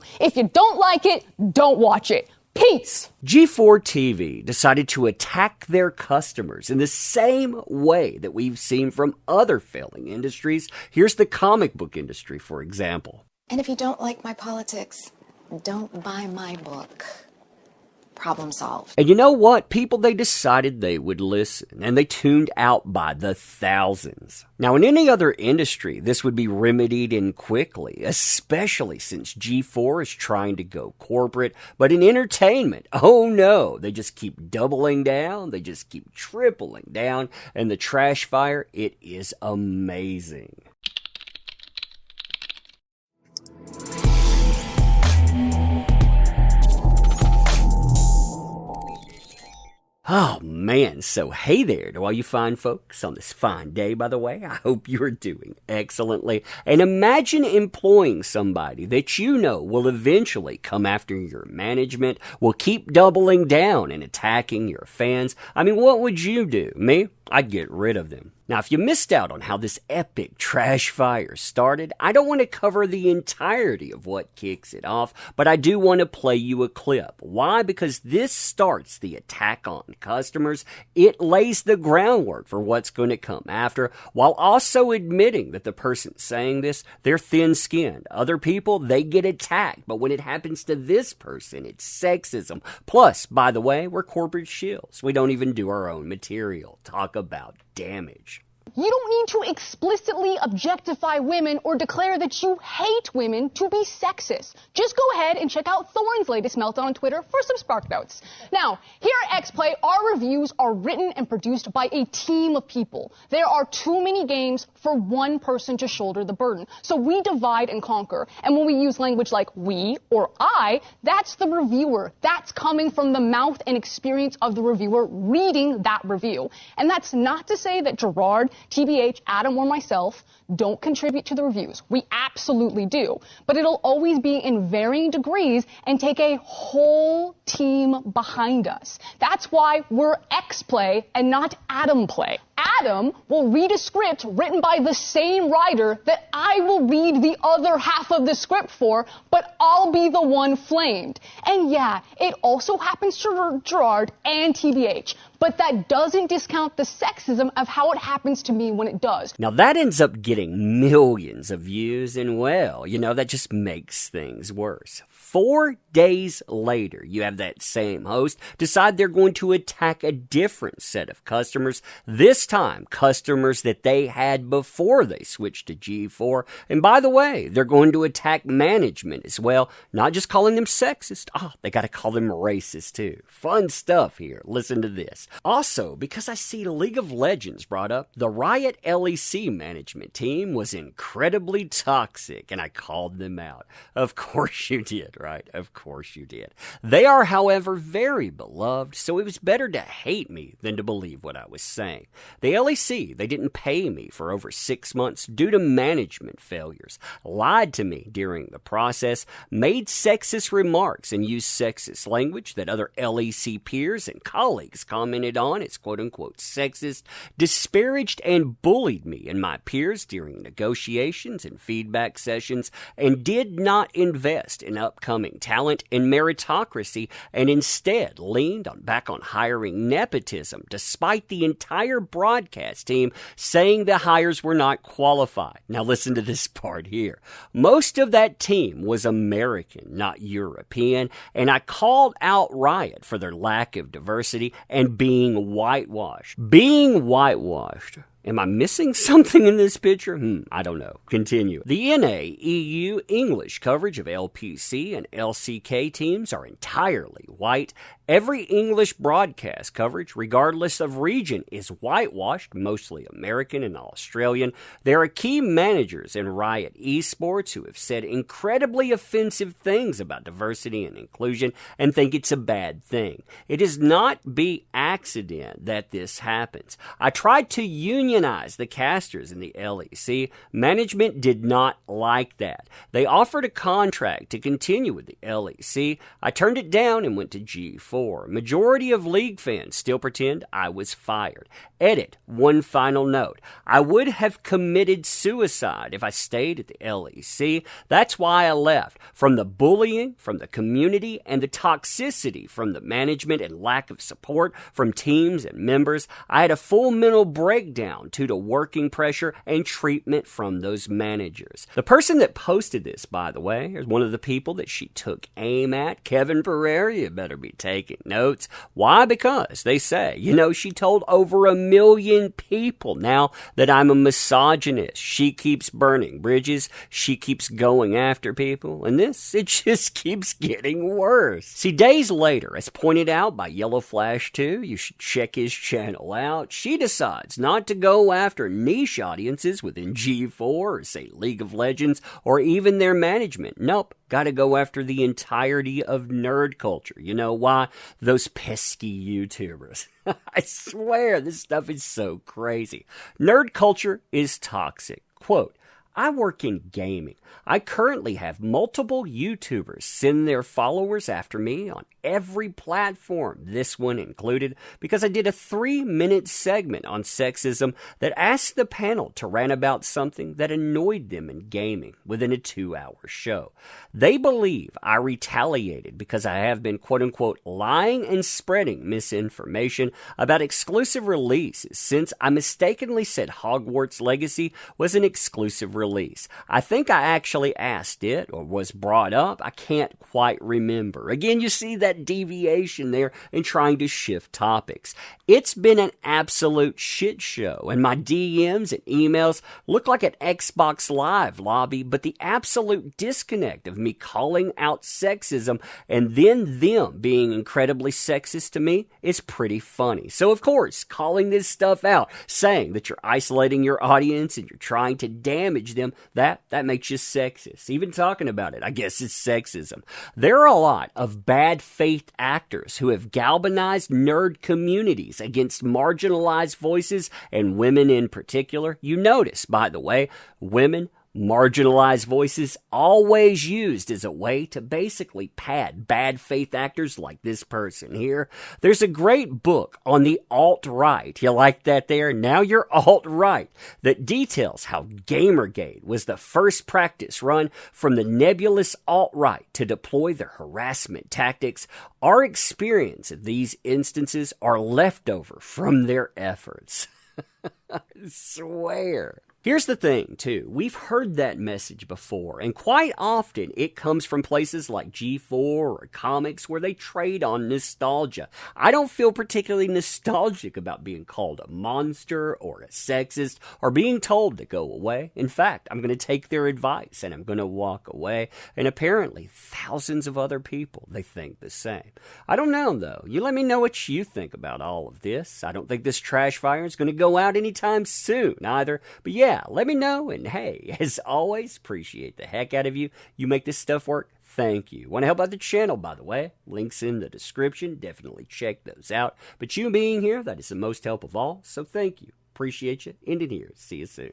review. If you don't like it, don't watch it. Peace! G4 TV decided to attack their customers in the same way that we've seen from other failing industries. Here's the comic book industry, for example. And if you don't like my politics, don't buy my book. Problem solved. And you know what? People, they decided they would listen, and they tuned out by the thousands. Now, in any other industry, this would be remedied in quickly, especially since G4 is trying to go corporate. But in entertainment, oh no, they just keep doubling down, they just keep tripling down, and the trash fire, it is amazing. Oh man, so hey there to all you fine folks on this fine day, by the way. I hope you're doing excellently. And imagine employing somebody that you know will eventually come after your management, will keep doubling down and attacking your fans. I mean, what would you do? Me? I'd get rid of them. Now, if you missed out on how this epic trash fire started, I don't want to cover the entirety of what kicks it off, but I do want to play you a clip. Why? Because this starts the attack on customers. It lays the groundwork for what's going to come after, while also admitting that the person saying this, they're thin-skinned. Other people, they get attacked, but when it happens to this person, it's sexism. Plus, by the way, we're corporate shills. We don't even do our own material. Talk about damage. You don't need to explicitly objectify women or declare that you hate women to be sexist. Just go ahead and check out Thorne's latest meltdown on Twitter for some spark notes. Now, here at XPlay, our reviews are written and produced by a team of people. There are too many games for one person to shoulder the burden. So we divide and conquer. And when we use language like we or I, that's the reviewer. That's coming from the mouth and experience of the reviewer reading that review. And that's not to say that Gerard, TBH, Adam, or myself don't contribute to the reviews. We absolutely do. But it'll always be in varying degrees and take a whole team behind us. That's why we're XPlay and not AdamPlay. Adam will read a script written by the same writer that I will read the other half of the script for, but I'll be the one flamed. And yeah, it also happens to Gerard and TBH, but that doesn't discount the sexism of how it happens to me when it does. Now that ends up getting millions of views, and well, that just makes things worse. 4 days later, you have that same host decide they're going to attack a different set of customers, this time customers that they had before they switched to G4. And by the way, they're going to attack management as well, not just calling them sexist. They got to call them racist too. Fun stuff here. Listen to this. Also, because I see League of Legends brought up, the Riot LEC management team was incredibly toxic, and I called them out. Of course you did. Right? Of course you did. They are, however, very beloved, so it was better to hate me than to believe what I was saying. The LEC, they didn't pay me for over 6 months due to management failures, lied to me during the process, made sexist remarks, and used sexist language that other LEC peers and colleagues commented on as quote-unquote sexist, disparaged and bullied me and my peers during negotiations and feedback sessions, and did not invest in upcoming talent and meritocracy, and instead leaned back on hiring nepotism, despite the entire broadcast team saying the hires were not qualified. Now listen to this part here. Most of that team was American, not European, and I called out Riot for their lack of diversity and being whitewashed. Being whitewashed. Am I missing something in this picture? I don't know. Continue. The NA, EU, English coverage of LPC and LCK teams are entirely white. Every English broadcast coverage, regardless of region, is whitewashed, mostly American and Australian. There are key managers in Riot Esports who have said incredibly offensive things about diversity and inclusion and think it's a bad thing. It is not by accident that this happens. I tried to unionize unionize the casters in the LEC. Management did not like that. They offered a contract to continue with the LEC. I turned it down and went to G4. Majority of league fans still pretend I was fired. Edit, one final note. I would have committed suicide if I stayed at the LEC. That's why I left. From the bullying, from the community, and the toxicity from the management and lack of support from teams and members, I had a full mental breakdown due to working pressure and treatment from those managers. The person that posted this, by the way, is one of the people that she took aim at. Kevin Pereira, you better be taking notes. Why? Because they say, she told over 1 million people now that I'm a misogynist. She keeps burning bridges. She keeps going after people. And it just keeps getting worse. See, days later, as pointed out by Yellow Flash 2, you should check his channel out, she decides not to go after niche audiences within G4 or, say, League of Legends or even their management. Nope. Got to go after the entirety of nerd culture. You know why? Those pesky YouTubers. I swear, this stuff is so crazy. Nerd culture is toxic. Quote, I work in gaming. I currently have multiple YouTubers send their followers after me on every platform, this one included, because I did a 3-minute segment on sexism that asked the panel to rant about something that annoyed them in gaming within a 2-hour show. They believe I retaliated because I have been quote-unquote lying and spreading misinformation about exclusive releases since I mistakenly said Hogwarts Legacy was an exclusive release. I think I actually asked it or was brought up. I can't quite remember. Again, you see that deviation there in trying to shift topics. It's been an absolute shit show, and my DMs and emails look like an Xbox Live lobby, but the absolute disconnect of me calling out sexism and then them being incredibly sexist to me is pretty funny. So, of course, calling this stuff out, saying that you're isolating your audience and you're trying to damage them, that makes you sexist. Even talking about it, I guess it's sexism. There are a lot of bad faith actors who have galvanized nerd communities against marginalized voices and women in particular. You notice, by the way, women, marginalized voices always used as a way to basically pad bad faith actors like this person here. There's a great book on the alt-right. You like that there? Now you're alt-right. That details how Gamergate was the first practice run from the nebulous alt-right to deploy their harassment tactics. Our experience of these instances are leftover from their efforts. I swear. Here's the thing, too. We've heard that message before, and quite often it comes from places like G4 or comics where they trade on nostalgia. I don't feel particularly nostalgic about being called a monster or a sexist or being told to go away. In fact, I'm going to take their advice and I'm going to walk away, and apparently thousands of other people, they think the same. I don't know, though. You let me know what you think about all of this. I don't think this trash fire is going to go out anytime soon either, but yeah, let me know, and hey, as always, appreciate the heck out of you. You make this stuff work. Thank you. Want to help out the channel, by the way? Links in the description. Definitely check those out. But you being here, that is the most help of all, so thank you. Appreciate you. Ending here. See you soon.